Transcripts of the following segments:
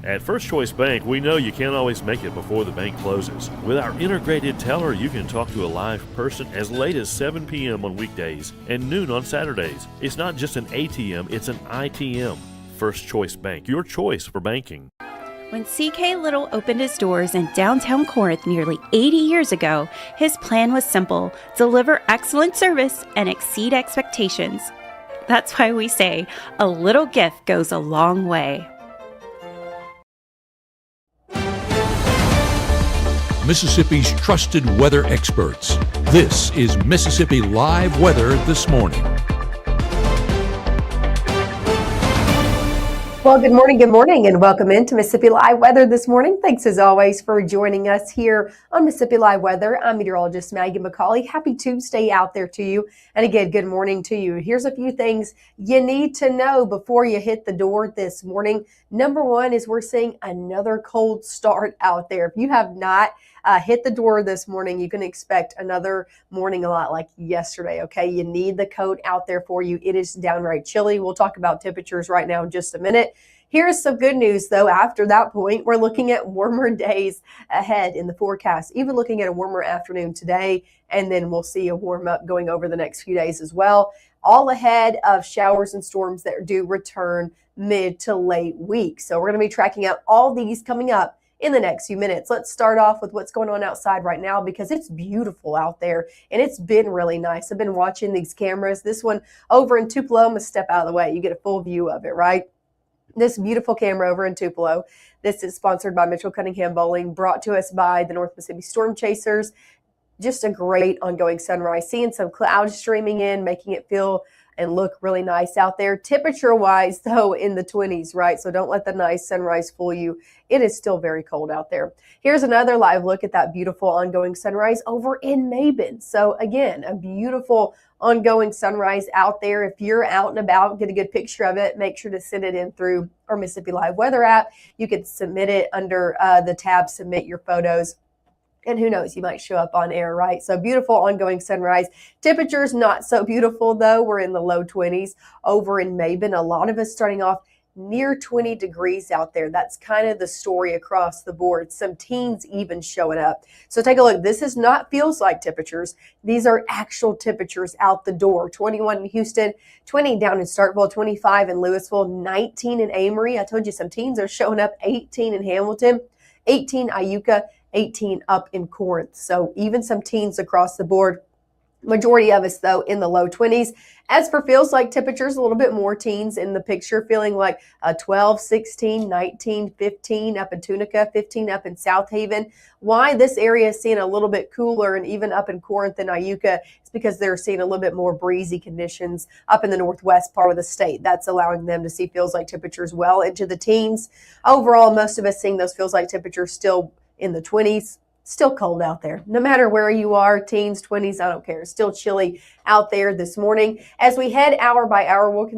At First Choice Bank, we know you can't always make it before the bank closes. With our integrated teller, you can talk to a live person as late as 7 p.m. on weekdays and noon on Saturdays. It's not just an ATM, it's an ITM. First Choice Bank, your choice for banking. When C.K. Little opened his doors in downtown Corinth nearly 80 years ago, his plan was simple: deliver excellent service and exceed expectations. That's why we say a little gift goes a long way. Mississippi's trusted weather experts. This is Mississippi Live Weather This Morning. Well, good morning, and welcome into Mississippi Live Weather This Morning. Thanks as always for joining us here on Mississippi Live Weather. I'm meteorologist Maggie McCauley. Happy Tuesday out there to you. And again, good morning to you. Here's a few things you need to know before you hit the door this morning. Number one is we're seeing another cold start out there. If you have not hit the door this morning, you can expect another morning a lot like yesterday, okay? You need the coat out there for you. It is downright chilly. We'll talk about temperatures right now in just a minute. Here's some good news, though. After that point, we're looking at warmer days ahead in the forecast, even looking at a warmer afternoon today, and then we'll see a warm up going over the next few days as well, all ahead of showers and storms that do return mid to late week. So we're going to be tracking out all these coming up in the next few minutes. Let's start off with what's going on outside right now because it's beautiful out there and it's been really nice. I've been watching these cameras. This one over in Tupelo, I'm going to step out of the way. You get a full view of it, right? This beautiful camera over in Tupelo. This is sponsored by Mitchell Cunningham Bowling, brought to us by the North Mississippi Storm Chasers. Just a great ongoing sunrise. Seeing some clouds streaming in, making it feel and look really nice out there. Temperature-wise, though, in the 20s, right? So don't let the nice sunrise fool you. It is still very cold out there. Here's another live look at that beautiful ongoing sunrise over in Mabin. So again, a beautiful ongoing sunrise out there. If you're out and about, get a good picture of it, make sure to send it in through our Mississippi Live Weather app. You can submit it under the tab Submit Your Photos. And who knows, you might show up on air, right? So beautiful ongoing sunrise. Temperatures not so beautiful, though. We're in the low 20s over in Mabin. A lot of us starting off near 20 degrees out there. That's kind of the story across the board. Some teens even showing up. So take a look. This is not feels like temperatures. These are actual temperatures out the door. 21 in Houston, 20 down in Starkville, 25 in Louisville, 19 in Amory. I told you some teens are showing up, 18 in Hamilton, 18 Iuka, 18 up in Corinth. So even some teens across the board. Majority of us, though, in the low 20s. As for feels like temperatures, a little bit more teens in the picture, feeling like 12, 16, 19, 15 up in Tunica, 15 up in South Haven. Why this area is seeing a little bit cooler and even up in Corinth and Iuka is because they're seeing a little bit more breezy conditions up in the northwest part of the state. That's allowing them to see feels like temperatures well into the teens. Overall, most of us seeing those feels like temperatures still in the 20s. Still cold out there. No matter where you are, teens, 20s, I don't care. Still chilly out there this morning. As we head hour by hour, we'll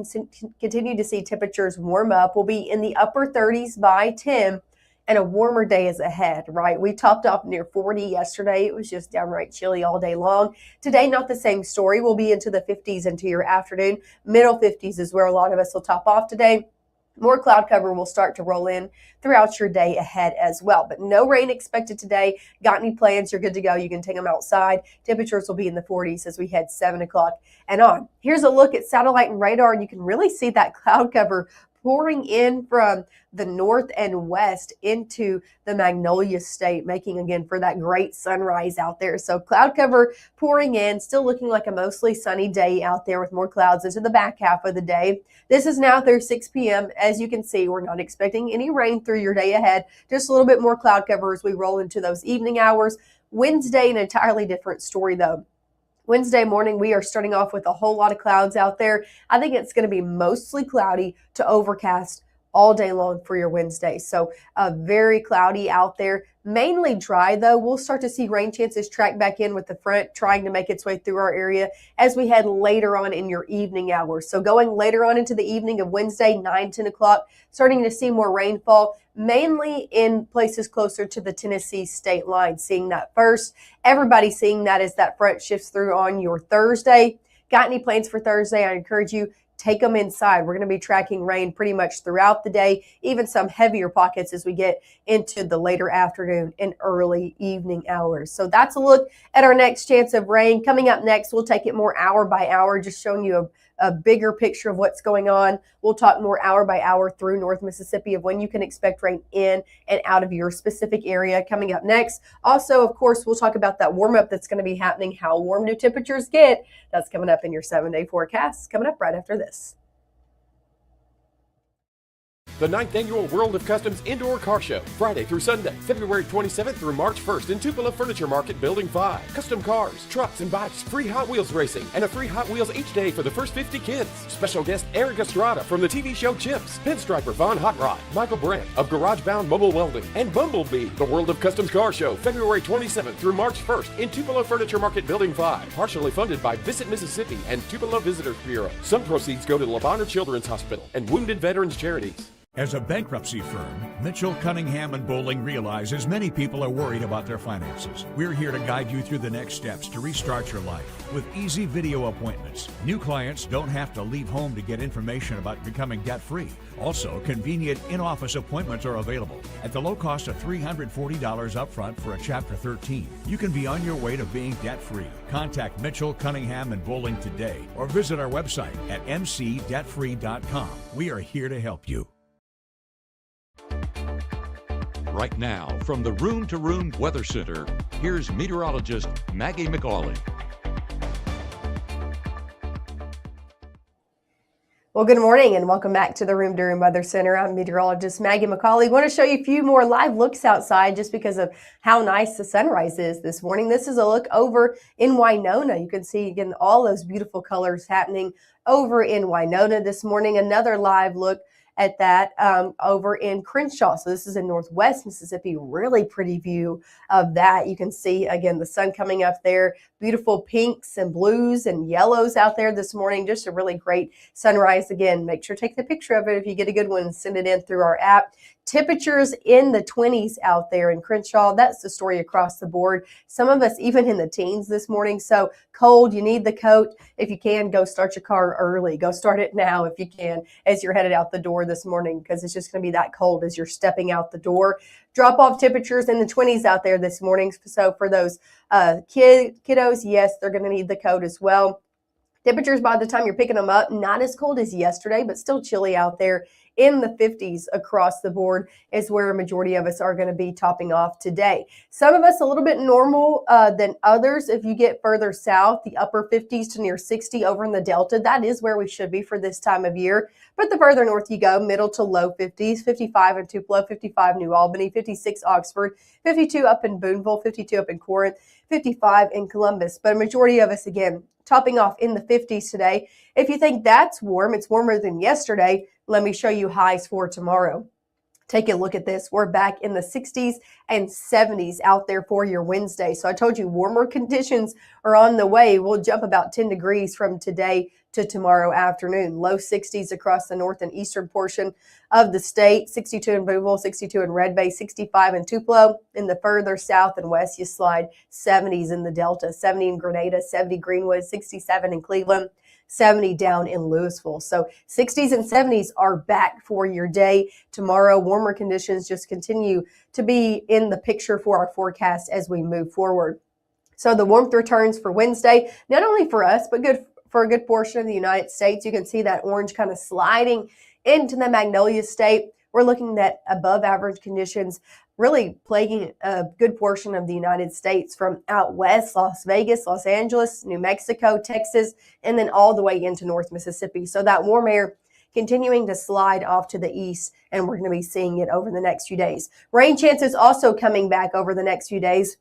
continue to see temperatures warm up. We'll be in the upper 30s by 10, and a warmer day is ahead, right? We topped off near 40 yesterday. It was just downright chilly all day long. Today, not the same story. We'll be into the 50s into your afternoon. Middle 50s is where a lot of us will top off today. More cloud cover will start to roll in throughout your day ahead as well. But no rain expected today. Got any plans? You're good to go. You can take them outside. Temperatures will be in the 40s as we head 7 o'clock and on. Here's a look at satellite and radar, and you can really see that cloud cover pouring in from the north and west into the Magnolia State, making again for that great sunrise out there. So cloud cover pouring in, still looking like a mostly sunny day out there with more clouds into the back half of the day. This is now through 6 p.m. As you can see, we're not expecting any rain through your day ahead, just a little bit more cloud cover as we roll into those evening hours. Wednesday, an entirely different story though. Wednesday morning, we are starting off with a whole lot of clouds out there. I think it's going to be mostly cloudy to overcast all day long for your Wednesday. So very cloudy out there. Mainly dry, though. We'll start to see rain chances track back in with the front trying to make its way through our area as we head later on in your evening hours. So going later on into the evening of Wednesday, 9, 10 o'clock, starting to see more rainfall, mainly in places closer to the Tennessee state line. Seeing that first. Everybody seeing that as that front shifts through on your Thursday. Got any plans for Thursday? I encourage you take them inside. We're going to be tracking rain pretty much throughout the day, even some heavier pockets as we get into the later afternoon and early evening hours. So that's a look at our next chance of rain. Coming up next, we'll take it more hour by hour, just showing you a bigger picture of what's going on. We'll talk more hour by hour through North Mississippi of when you can expect rain in and out of your specific area coming up next. Also, of course, we'll talk about that warm up that's going to be happening, how warm do temperatures get. That's coming up in your 7-day forecast, coming up right after this. The 9th Annual World of Customs Indoor Car Show, Friday through Sunday, February 27th through March 1st in Tupelo Furniture Market, Building 5. Custom cars, trucks, and bikes, free Hot Wheels racing, and a free Hot Wheels each day for the first 50 kids. Special guest Eric Estrada from the TV show Chimps, Pinstriper Von Hot Rod, Michael Brandt of Garage Bound Mobile Welding, and Bumblebee. The World of Customs Car Show, February 27th through March 1st in Tupelo Furniture Market, Building 5. Partially funded by Visit Mississippi and Tupelo Visitors Bureau. Some proceeds go to the LaBonner Children's Hospital and Wounded Veterans Charities. As a bankruptcy firm, Mitchell, Cunningham, and Bowling realizes many people are worried about their finances. We're here to guide you through the next steps to restart your life with easy video appointments. New clients don't have to leave home to get information about becoming debt-free. Also, convenient in-office appointments are available at the low cost of $340 upfront for a Chapter 13. You can be on your way to being debt-free. Contact Mitchell, Cunningham, and Bowling today or visit our website at mcdebtfree.com. We are here to help you. Right now, from the Room to Room Weather Center, here's meteorologist Maggie McAuley. Well, good morning and welcome back to the Room to Room Weather Center. I'm meteorologist Maggie McAuley. Want to show you a few more live looks outside just because of how nice the sunrise is this morning. This is a look over in Winona. You can see again all those beautiful colors happening over in Winona this morning. Another live look at that over in Crenshaw. So this is in Northwest Mississippi. Really pretty view of that. You can see, again, the sun coming up there. Beautiful pinks and blues and yellows out there this morning. Just a really great sunrise. Again, make sure to take the picture of it if you get a good one and send it in through our app. Temperatures in the 20s out there in Crenshaw. That's the story across the board. Some of us even in the teens this morning. So cold, you need the coat. If you can, go start your car early. Go start it now if you can as you're headed out the door this morning because it's just going to be that cold as you're stepping out the door. Drop off temperatures in the 20s out there this morning. So for those kiddos, yes, they're going to need the coat as well. Temperatures by the time you're picking them up, not as cold as yesterday, but still chilly out there in the 50s across the board is where a majority of us are going to be topping off today. Some of us a little bit normal than others. If you get further south, the upper 50s to near 60 over in the Delta, that is where we should be for this time of year. But the further north you go, middle to low 50s, 55 in Tupelo, 55 New Albany, 56 Oxford, 52 up in Booneville, 52 up in Corinth, 55 in Columbus. But a majority of us, again, topping off in the 50s today. If you think that's warm, it's warmer than yesterday, let me show you highs for tomorrow. Take a look at this. We're back in the 60s and 70s out there for your Wednesday. So I told you warmer conditions are on the way. We'll jump about 10 degrees from today to tomorrow afternoon. Low 60s across the north and eastern portion of the state. 62 in Booneville, 62 in Red Bay, 65 in Tupelo. In the further south and west, you slide 70s in the Delta, 70 in Grenada, 70 Greenwood, 67 in Cleveland, 70 down in Louisville. So 60s and 70s are back for your day. Tomorrow, warmer conditions just continue to be in the picture for our forecast as we move forward. So the warmth returns for Wednesday, not only for us, but good for a good portion of the United States. You can see that orange kind of sliding into the Magnolia State. We're looking at above average conditions really plaguing a good portion of the United States from out west, Las Vegas, Los Angeles, New Mexico, Texas, and then all the way into North Mississippi. So that warm air continuing to slide off to the east, and we're going to be seeing it over the next few days. Rain chances also coming back over the next few days.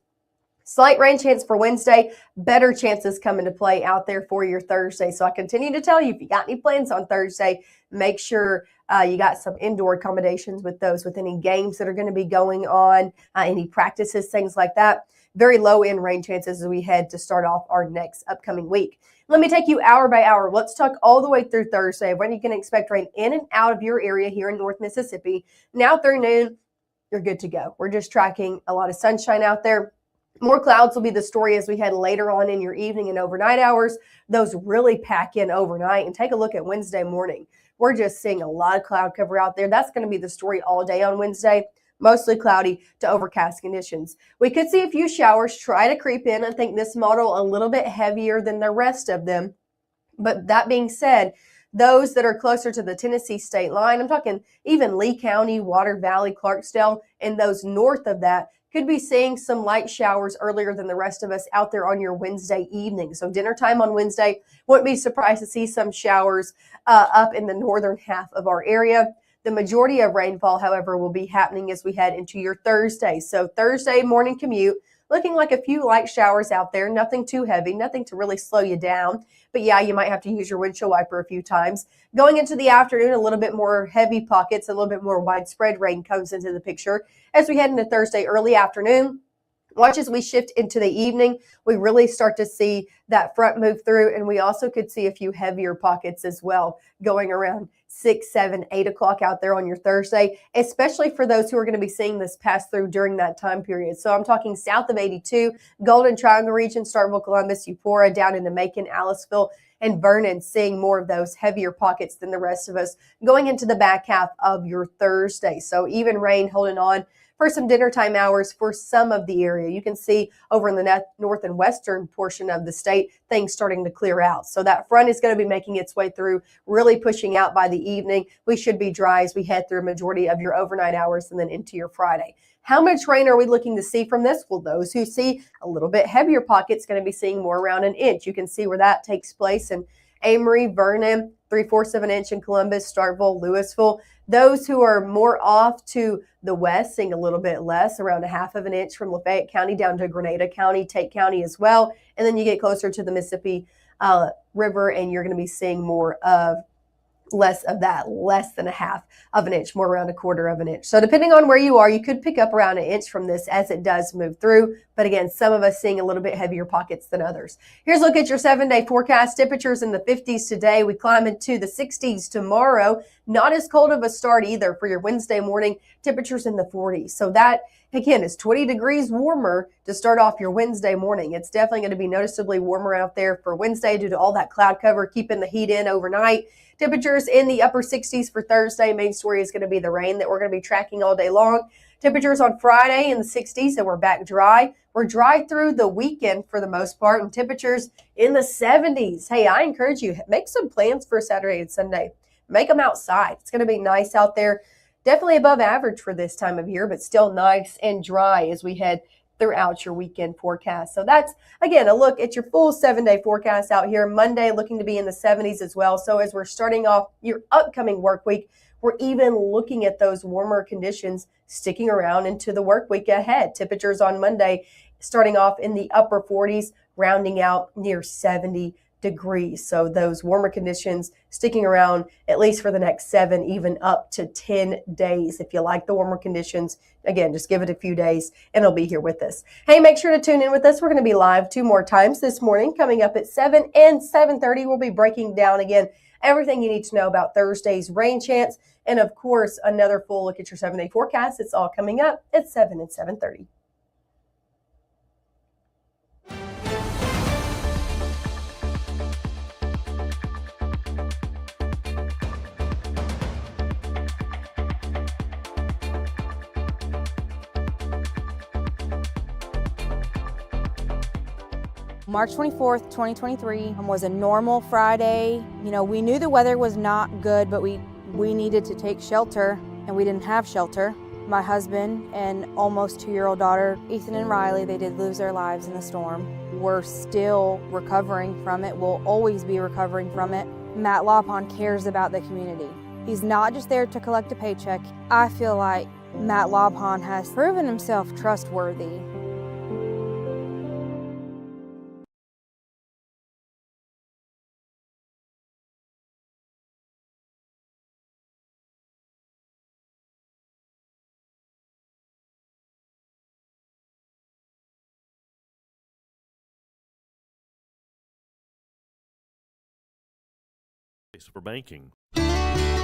Slight rain chance for Wednesday, better chances come into play out there for your Thursday. So I continue to tell you, if you got any plans on Thursday, make sure you got some indoor accommodations with those, with any games that are going to be going on, any practices, things like that. Very low end rain chances as we head to start off our next upcoming week. Let me take you hour by hour. Let's talk all the way through Thursday when you can expect rain in and out of your area here in North Mississippi. Now through noon, you're good to go. We're just tracking a lot of sunshine out there. More clouds will be the story as we head later on in your evening and overnight hours. Those really pack in overnight. And take a look at Wednesday morning. We're just seeing a lot of cloud cover out there. That's going to be the story all day on Wednesday. Mostly cloudy to overcast conditions. We could see a few showers try to creep in. I think this model a little bit heavier than the rest of them. But that being said, those that are closer to the Tennessee state line, I'm talking even Lee County, Water Valley, Clarksdale, and those north of that, could be seeing some light showers earlier than the rest of us out there on your Wednesday evening. So dinner time on Wednesday, wouldn't be surprised to see some showers up in the northern half of our area. The majority of rainfall, however, will be happening as we head into your Thursday. So Thursday morning commute, looking like a few light showers out there, nothing too heavy, nothing to really slow you down. But yeah, you might have to use your windshield wiper a few times. Going into the afternoon, a little bit more heavy pockets, a little bit more widespread rain comes into the picture. As we head into Thursday early afternoon, watch as we shift into the evening, we really start to see that front move through, and we also could see a few heavier pockets as well going around 6, 7, 8 o'clock out there on your Thursday, especially for those who are going to be seeing this pass through during that time period. So I'm talking south of 82, Golden Triangle region, Starkville, Columbus, Eupora, down into Macon, Aliceville, and Vernon, seeing more of those heavier pockets than the rest of us going into the back half of your Thursday. So even rain holding on for some dinner time hours for some of the area. You can see over in the north and western portion of the state, things starting to clear out. So that front is going to be making its way through, really pushing out by the evening. We should be dry as we head through a majority of your overnight hours and then into your Friday. How much rain are we looking to see from this? Well, those who see a little bit heavier pockets going to be seeing more around an inch. You can see where that takes place in Amory, Vernon, 3/4 of an inch in Columbus, Starkville, Louisville. Those who are more off to the west seeing a little bit less, around 1/2 of an inch from Lafayette County down to Grenada County, Tate County as well. And then you get closer to the Mississippi River and you're going to be seeing more of less of that, less than 1/2 of an inch, more around 1/4 of an inch. So depending on where you are, you could pick up around an inch from this as it does move through. But again, some of us seeing a little bit heavier pockets than others. Here's a look at your 7-day forecast. Temperatures in the 50s today. We climb into the 60s tomorrow. Not as cold of a start either for your Wednesday morning. Temperatures in the 40s. So that, again, is 20 degrees warmer to start off your Wednesday morning. It's definitely going to be noticeably warmer out there for Wednesday due to all that cloud cover keeping the heat in overnight. Temperatures in the upper 60s for Thursday. Main story is going to be the rain that we're going to be tracking all day long. Temperatures on Friday in the 60s, and we're back dry. We're dry through the weekend for the most part, and temperatures in the 70s. Hey, I encourage you, make some plans for Saturday and Sunday. Make them outside. It's going to be nice out there. Definitely above average for this time of year, but still nice and dry as we head throughout your weekend forecast. So that's, again, a look at your full 7-day forecast out here. Monday looking to be in the 70s as well. So as we're starting off your upcoming work week, we're even looking at those warmer conditions sticking around into the work week ahead. Temperatures on Monday starting off in the upper 40s, rounding out near 70 degrees. So those warmer conditions sticking around at least for the next 7, even up to 10 days. If you like the warmer conditions, again, just give it a few days and it'll be here with us. Hey, make sure to tune in with us. We're going to be live 2 more times this morning, coming up at 7 and 7:30. We'll be breaking down again everything you need to know about Thursday's rain chance. And of course, another full look at your 7-day forecast. It's all coming up at 7 and 7:30. March 24th, 2023 was a normal Friday. You know, we knew the weather was not good, but we needed to take shelter, and we didn't have shelter. My husband and almost 2-year-old daughter, Ethan and Riley, they did lose their lives in the storm. We're still recovering from it. We'll always be recovering from it. Matt Lawpon cares about the community. He's not just there to collect a paycheck. I feel like Matt Lawpon has proven himself trustworthy. For banking.